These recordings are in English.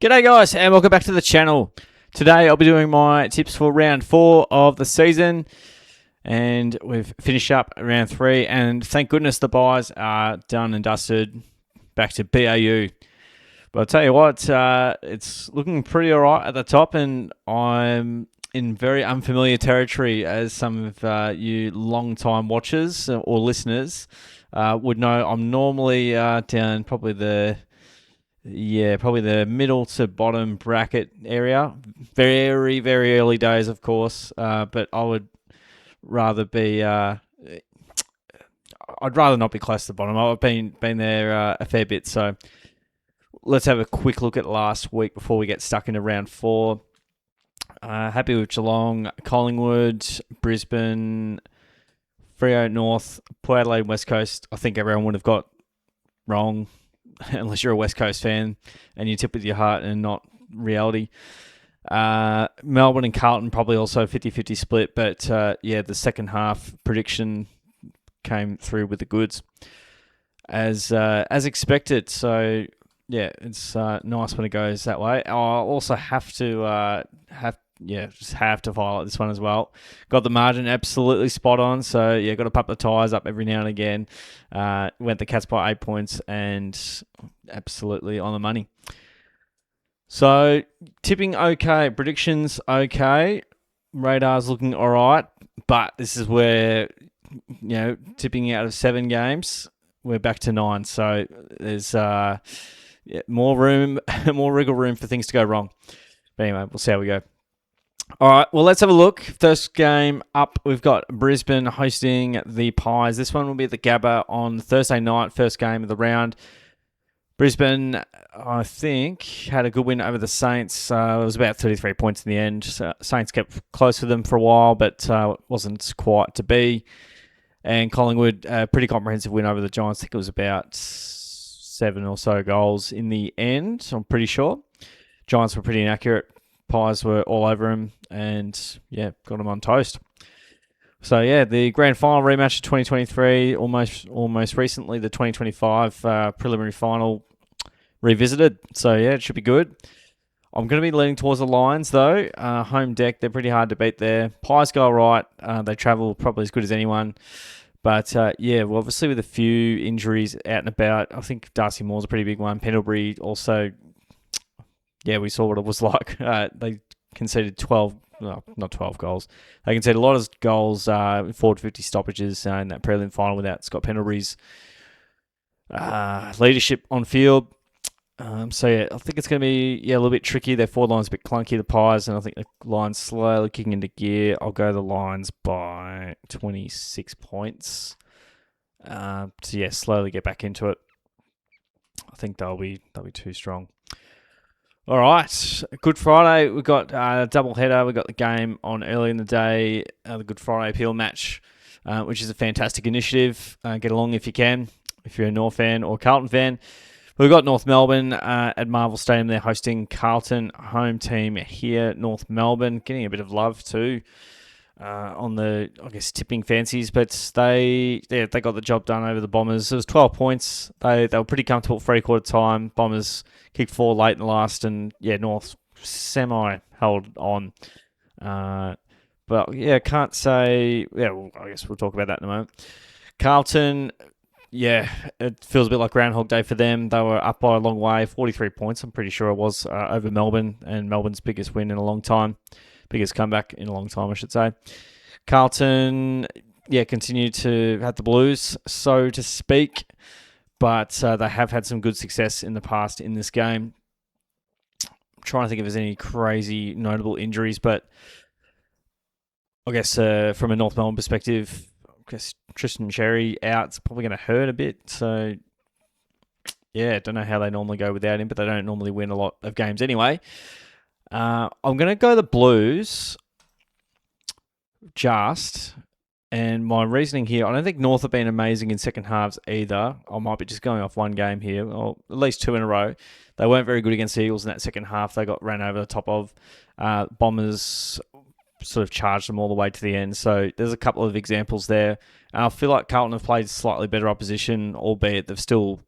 G'day guys and welcome back to the channel. Today I'll be doing my tips for round 4 of the season, and we've finished up round 3 and thank goodness the buys are done and dusted, back to BAU. But I'll tell you what, it's looking pretty alright at the top, and I'm in very unfamiliar territory, as some of you long-time watchers or listeners would know. I'm normally down probably the middle to bottom bracket area. Very, very early days, of course. But I would rather be. I'd rather not be close to the bottom. I've been there a fair bit. So let's have a quick look at last week before we get stuck into round 4. Happy with Geelong, Collingwood, Brisbane, Freo North, Port Adelaide, West Coast. I think everyone would have got wrong, unless you're a West Coast fan and you tip with your heart and not reality. Melbourne and Carlton probably also 50-50 split, but the second half prediction came through with the goods as expected. So yeah, it's nice when it goes that way. I'll also have to highlight this one as well. Got the margin absolutely spot on, so yeah, got to pump the tyres up every now and again. Went the Cats by 8 points and absolutely on the money. So tipping okay, predictions okay, radar's looking all right, but this is where, tipping out of 7 games, we're back to 9. So there's more wriggle room for things to go wrong. But anyway, we'll see how we go. All right, well, let's have a look. First game up, we've got Brisbane hosting the Pies. This one will be at the Gabba on Thursday night, first game of the round. Brisbane, I think, had a good win over the Saints. It was about 33 points in the end. Saints kept close with them for a while, but wasn't quite to be. And Collingwood, a pretty comprehensive win over the Giants. I think it was about 7 or so goals in the end, I'm pretty sure. Giants were pretty inaccurate. Pies were all over him and, got him on toast. So, the grand final rematch of 2023, almost recently, the 2025 preliminary final revisited. So, it should be good. I'm going to be leaning towards the Lions, though. Home deck, they're pretty hard to beat there. Pies go all right. They travel probably as good as anyone. But, obviously with a few injuries out and about, I think Darcy Moore's a pretty big one. Pendlebury also... we saw what it was like. They conceded not 12 goals. They conceded a lot of goals, 450 stoppages in that prelim final without Scott Pendlebury's leadership on field. I think it's going to be a little bit tricky. Their forward line's a bit clunky, the Pies, and I think the line's slowly kicking into gear. I'll go the Lions by 26 points. Slowly get back into it. I think they'll be too strong. All right, Good Friday, we've got a double header. We've got the game on early in the day, the Good Friday appeal match, which is a fantastic initiative. Get along if you can, if you're a North fan or Carlton fan. We've got North Melbourne at Marvel Stadium. They're hosting Carlton, home team here. North Melbourne getting a bit of love too on the, tipping fancies, but they got the job done over the Bombers. It was 12 points. They were pretty comfortable at three-quarter time. Bombers kicked 4 late in the last, and North semi held on. Can't say. I guess we'll talk about that in a moment. Carlton, it feels a bit like Groundhog Day for them. They were up by a long way, 43 points. I'm pretty sure it was over Melbourne, and Melbourne's biggest win in a long time. Biggest comeback in a long time, I should say. Carlton, continue to have the blues, so to speak, but they have had some good success in the past in this game. I'm trying to think if there's any crazy notable injuries, but I guess from a North Melbourne perspective, Tristan Cherry out's probably going to hurt a bit, so don't know how they normally go without him, but they don't normally win a lot of games anyway. I'm going to go the Blues and my reasoning here, I don't think North have been amazing in second halves either. I might be just going off one game here, or at least 2 in a row. They weren't very good against the Eagles in that second half. They got ran over the top of. Bombers sort of charged them all the way to the end. So there's a couple of examples there. I feel like Carlton have played slightly better opposition, albeit they've still,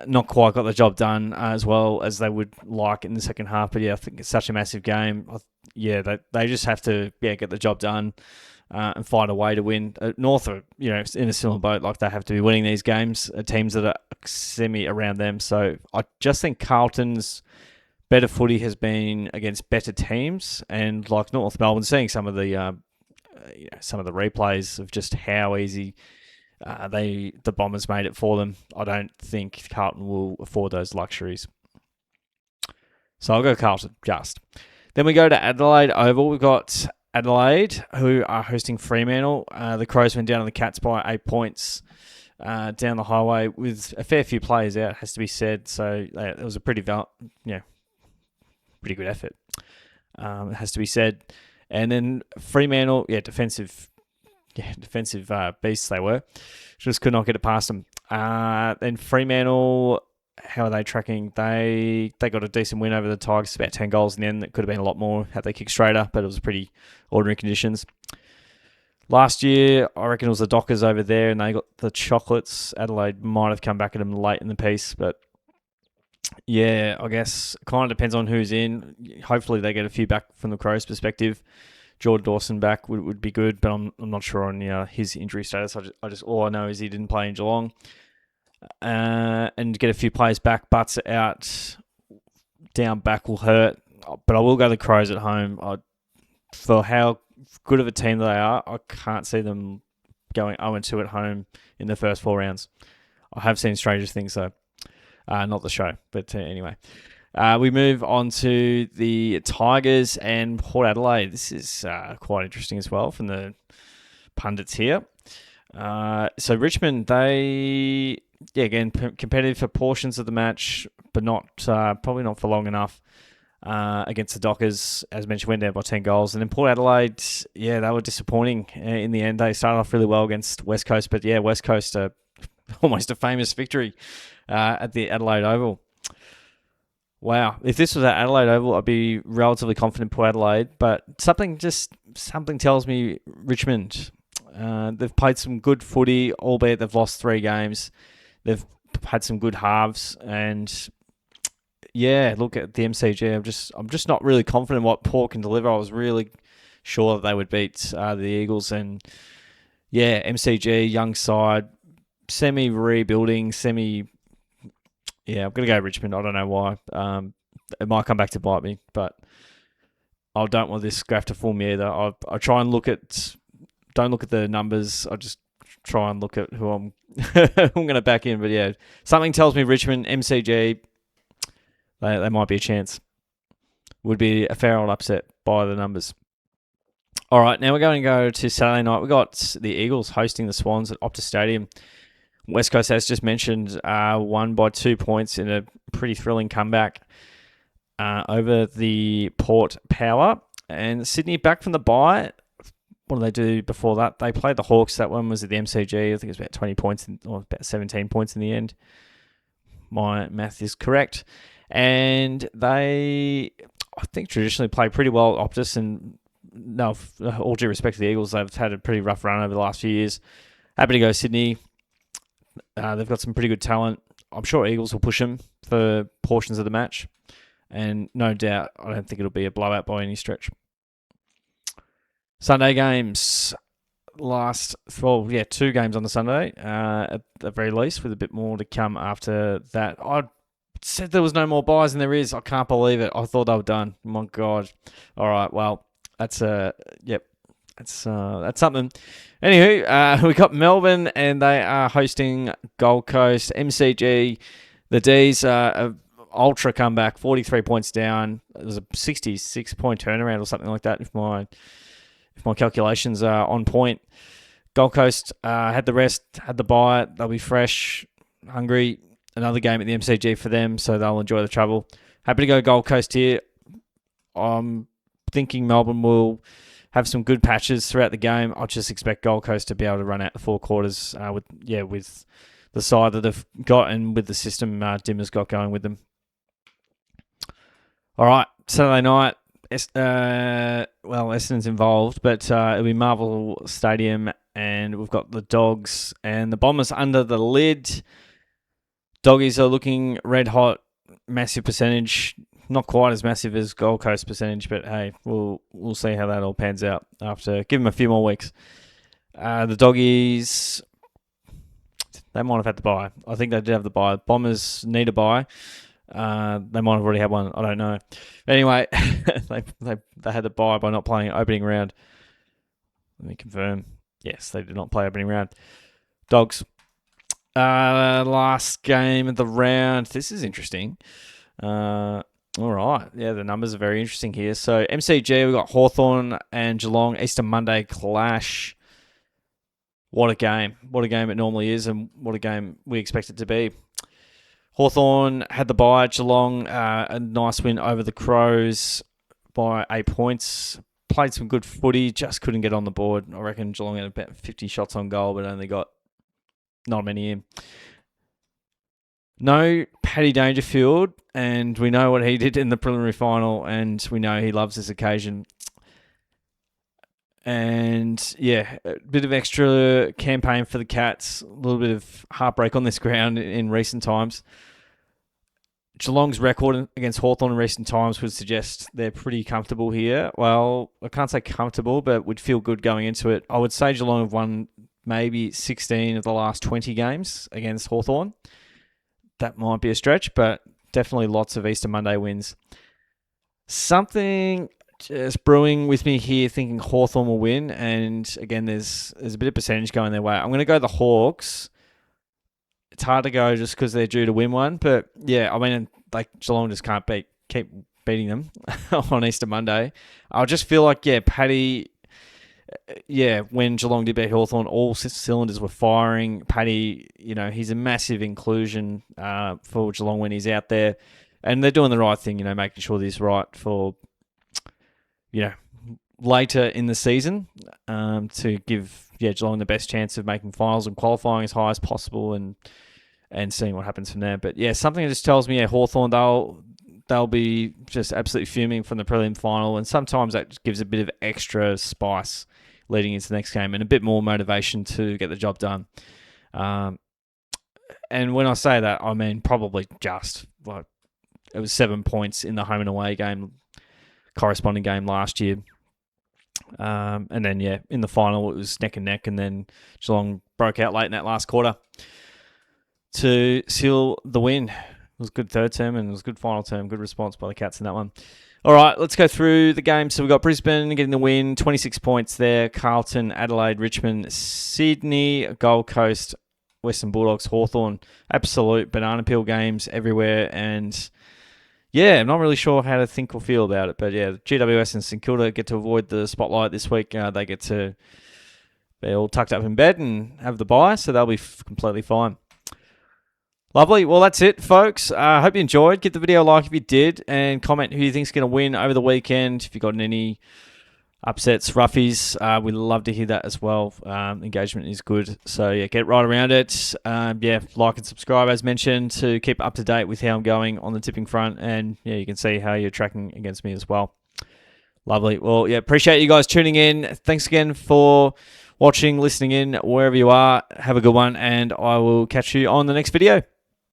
not quite got the job done as well as they would like in the second half. But yeah, I think it's such a massive game. They just have to get the job done and find a way to win. North are in a similar boat, like they have to be winning these games. Teams that are semi around them. So I just think Carlton's better footy has been against better teams, and like North Melbourne, seeing some of the replays of just how easy the Bombers made it for them. I don't think Carlton will afford those luxuries. So I'll go Carlton just. Then we go to Adelaide Oval. We've got Adelaide, who are hosting Fremantle. The Crows went down on the Cats by 8 points down the highway with a fair few players out, has to be said. So it was a pretty good effort, it has to be said. And then Fremantle, defensive beasts they were. Just could not get it past them. Then Fremantle, how are they tracking? They got a decent win over the Tigers, about 10 goals in the end. That could have been a lot more had they kicked straighter, but it was pretty ordinary conditions. Last year, I reckon it was the Dockers over there, and they got the chocolates. Adelaide might have come back at them late in the piece, but yeah, I guess it kind of depends on who's in. Hopefully they get a few back from the Crows' perspective. Jordan Dawson back would be good, but I'm not sure on his injury status. All I know is he didn't play in Geelong. And get a few players back. Butts out down back will hurt, but I will go the Crows at home. For how good of a team they are, I can't see them going 0-2 at home in the first 4 rounds. I have seen stranger things though. Not the show, but anyway. We move on to the Tigers and Port Adelaide. This is quite interesting as well from the pundits here. So Richmond, they, again, competitive for portions of the match, but not probably not for long enough against the Dockers. As mentioned, went down by 10 goals. And then Port Adelaide, they were disappointing in the end. They started off really well against West Coast, but West Coast, almost a famous victory at the Adelaide Oval. Wow. If this was at Adelaide Oval, I'd be relatively confident Port Adelaide, but something tells me Richmond. They've played some good footy, albeit they've lost 3 games. They've had some good halves, and look at the MCG. I'm just not really confident what Port can deliver. I was really sure that they would beat the Eagles, and MCG, young side, semi-rebuilding, I'm going to go Richmond. I don't know why. It might come back to bite me, but I don't want this graph to fool me either. I try and don't look at the numbers. I just try and look at who I'm going to back in. But something tells me Richmond, MCG, they might be a chance. Would be a fair old upset by the numbers. All right, now we're going to go to Saturday night. We've got the Eagles hosting the Swans at Optus Stadium. West Coast, as just mentioned, won by 2 points in a pretty thrilling comeback over the Port Power. And Sydney back from the bye. What did they do before that? They played the Hawks. That one was at the MCG. I think it was about 20 points, or about 17 points in the end. My math is correct. And they, I think, traditionally play pretty well at Optus. And no, all due respect to the Eagles, they've had a pretty rough run over the last few years. Happy to go Sydney. They've got some pretty good talent. I'm sure Eagles will push them for portions of the match. And no doubt, I don't think it'll be a blowout by any stretch. Sunday games. 2 games on the Sunday, at the very least, with a bit more to come after that. I said there was no more buys, and there is. I can't believe it. I thought they were done. My God. All right, well, that's something. Anywho, we got Melbourne, and they are hosting Gold Coast. MCG, the D's, ultra comeback, 43 points down. It was a 66-point turnaround or something like that, if my calculations are on point. Gold Coast had the rest, had the bye. They'll be fresh, hungry. Another game at the MCG for them, so they'll enjoy the travel. Happy to go Gold Coast here. I'm thinking Melbourne will have some good patches throughout the game. I just expect Gold Coast to be able to run out the 4 quarters with the side that they've got and with the system Dimmer's got going with them. All right, Saturday night. Essendon's involved, but it'll be Marvel Stadium, and we've got the Dogs and the Bombers under the lid. Doggies are looking red hot, massive percentage. Not quite as massive as Gold Coast percentage, but hey, we'll see how that all pans out after. Give them a few more weeks. The Doggies, they might have had the bye. I think they did have the bye. Bombers need a bye. They might have already had one. I don't know. But anyway, they had the bye by not playing opening round. Let me confirm. Yes, they did not play opening round. Dogs. Last game of the round. This is interesting. All right. Yeah, the numbers are very interesting here. So MCG, we've got Hawthorn and Geelong. Easter Monday clash. What a game. What a game it normally is, and what a game we expect it to be. Hawthorn had the bye. Geelong, a nice win over the Crows by 8 points. Played some good footy, just couldn't get on the board. I reckon Geelong had about 50 shots on goal, but only got not many in. No Paddy Dangerfield, and we know what he did in the preliminary final, and we know he loves this occasion. And yeah, a bit of extra campaign for the Cats. A little bit of heartbreak on this ground in recent times. Geelong's record against Hawthorn in recent times would suggest they're pretty comfortable here. Well, I can't say comfortable, but would feel good going into it. I would say Geelong have won maybe 16 of the last 20 games against Hawthorn. That might be a stretch, but definitely lots of Easter Monday wins. Something just brewing with me here, thinking Hawthorn will win. And again, there's a bit of percentage going their way. I'm going to go the Hawks. It's hard to go just because they're due to win one. But yeah, I mean, like Geelong just can't keep beating them on Easter Monday. I just feel like, Paddy, when Geelong did beat Hawthorn, all cylinders were firing. Paddy, he's a massive inclusion for Geelong when he's out there. And they're doing the right thing, making sure this is right for, later in the season to give Geelong the best chance of making finals and qualifying as high as possible and seeing what happens from there. But yeah, something that just tells me, Hawthorn, they'll be just absolutely fuming from the prelim final, and sometimes that just gives a bit of extra spice leading into the next game and a bit more motivation to get the job done. And when I say that, I mean probably just like it was 7 points in the home and away game, corresponding game last year. And then, in the final, it was neck and neck, and then Geelong broke out late in that last quarter to seal the win. It was a good third term and it was a good final term. Good response by the Cats in that one. All right, let's go through the game. So we've got Brisbane getting the win, 26 points there. Carlton, Adelaide, Richmond, Sydney, Gold Coast, Western Bulldogs, Hawthorn. Absolute banana peel games everywhere. And I'm not really sure how to think or feel about it. But GWS and St Kilda get to avoid the spotlight this week. They're all tucked up in bed and have the bye, so they'll be completely fine. Lovely. Well, that's it, folks. I hope you enjoyed. Give the video a like if you did, and comment who you think's going to win over the weekend. If you've got any upsets, roughies, we'd love to hear that as well. Engagement is good. So, get right around it. Like and subscribe, as mentioned, to keep up to date with how I'm going on the tipping front. And, you can see how you're tracking against me as well. Lovely. Well, appreciate you guys tuning in. Thanks again for watching, listening in, wherever you are. Have a good one, and I will catch you on the next video.